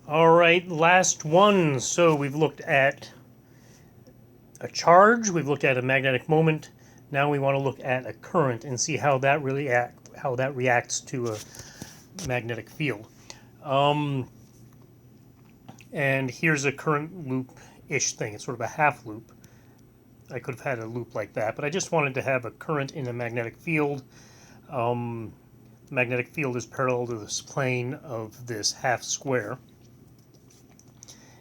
All right, last one. So we've looked at a charge, we've looked at a magnetic moment. Now we want to look at a current and see how that reacts to a magnetic field. And here's a current loop-ish thing. It's sort of a half loop. I could have had a loop like that, but I just wanted to have a current in a magnetic field. The magnetic field is parallel to this plane of this half square.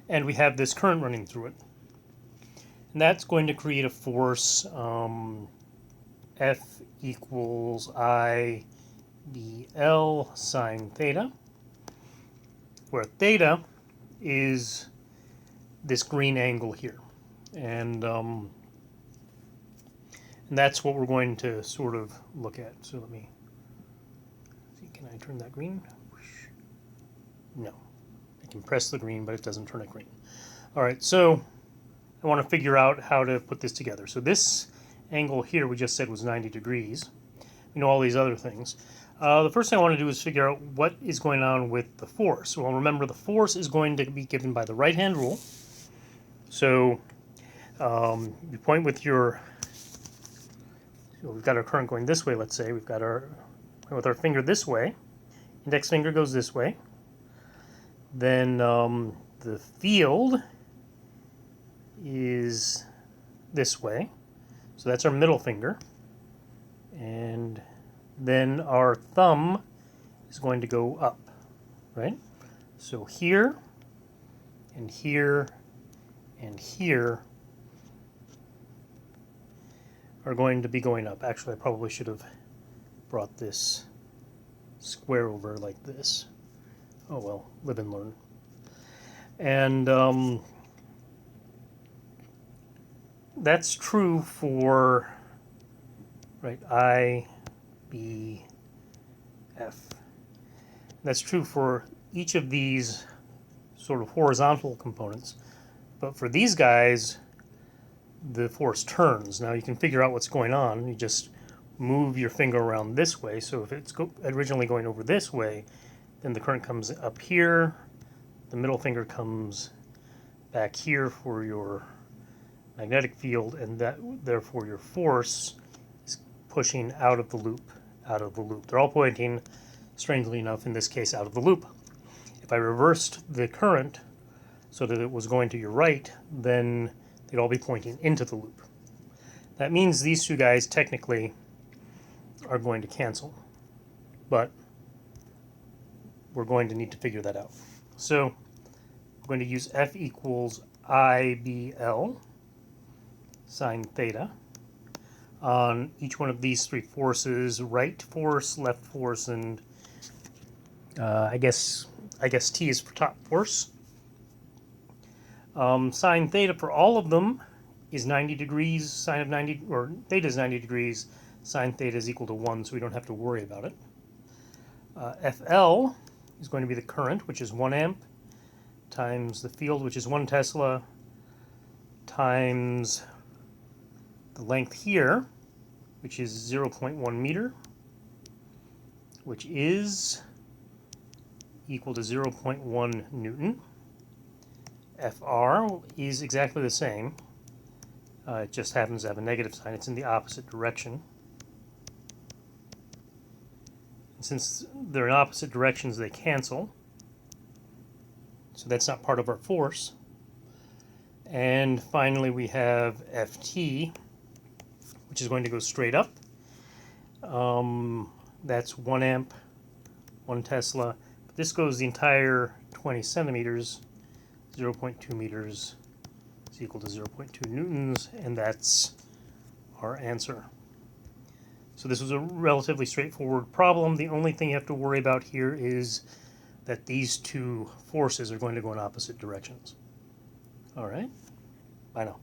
And we have this current running through it. And that's going to create a force, F equals I dl sine theta, where theta is this green angle here. And that's what we're going to sort of look at. So let me see, can I turn that green? No. I can press the green, but it doesn't turn it green. All right, so I want to figure out how to put this together. So this angle here we just said was 90 degrees. We know all these other things. The first thing I want to do is figure out what is going on with the force. Well, remember the force is going to be given by the right-hand rule. So you point with your, so we've got our current going this way, let's say. We've got our, with our finger this way. Index finger goes this way. Then the field is this way. So that's our middle finger. And then our thumb is going to go up, right? So here, and here, and here are going to be going up. Actually, I probably should have brought this square over like this. Oh well, live and learn. And that's true for, right, I, B, F. That's true for each of these sort of horizontal components. But for these guys, the force turns. Now you can figure out what's going on. You just move your finger around this way. So if it's originally going over this way, then the current comes up here. The middle finger comes back here for your magnetic field, and that therefore your force is pushing out of the loop, out of the loop. They're all pointing, strangely enough, in this case, out of the loop. If I reversed the current so that it was going to your right, then they'd all be pointing into the loop. That means these two guys technically are going to cancel, but we're going to need to figure that out. So I'm going to use F equals IBL sine theta on each one of these three forces: right force, left force, and I guess T is for top force. Sine theta for all of them is 90 degrees. Sine of 90, or theta is 90 degrees. Sine theta is equal to 1, so we don't have to worry about it. FL is going to be the current, which is 1 amp, times the field, which is 1 Tesla, times the length here, which is 0.1 meter, which is equal to 0.1 Newton. FR is exactly the same. It just happens to have a negative sign. It's in the opposite direction. And since they're in opposite directions, they cancel. So that's not part of our force. And finally, we have FT, which is going to go straight up. That's 1 amp, 1 Tesla. But this goes the entire 20 centimeters. 0.2 meters is equal to 0.2 newtons, and that's our answer. So this was a relatively straightforward problem. The only thing you have to worry about here is that these two forces are going to go in opposite directions. All right, bye now.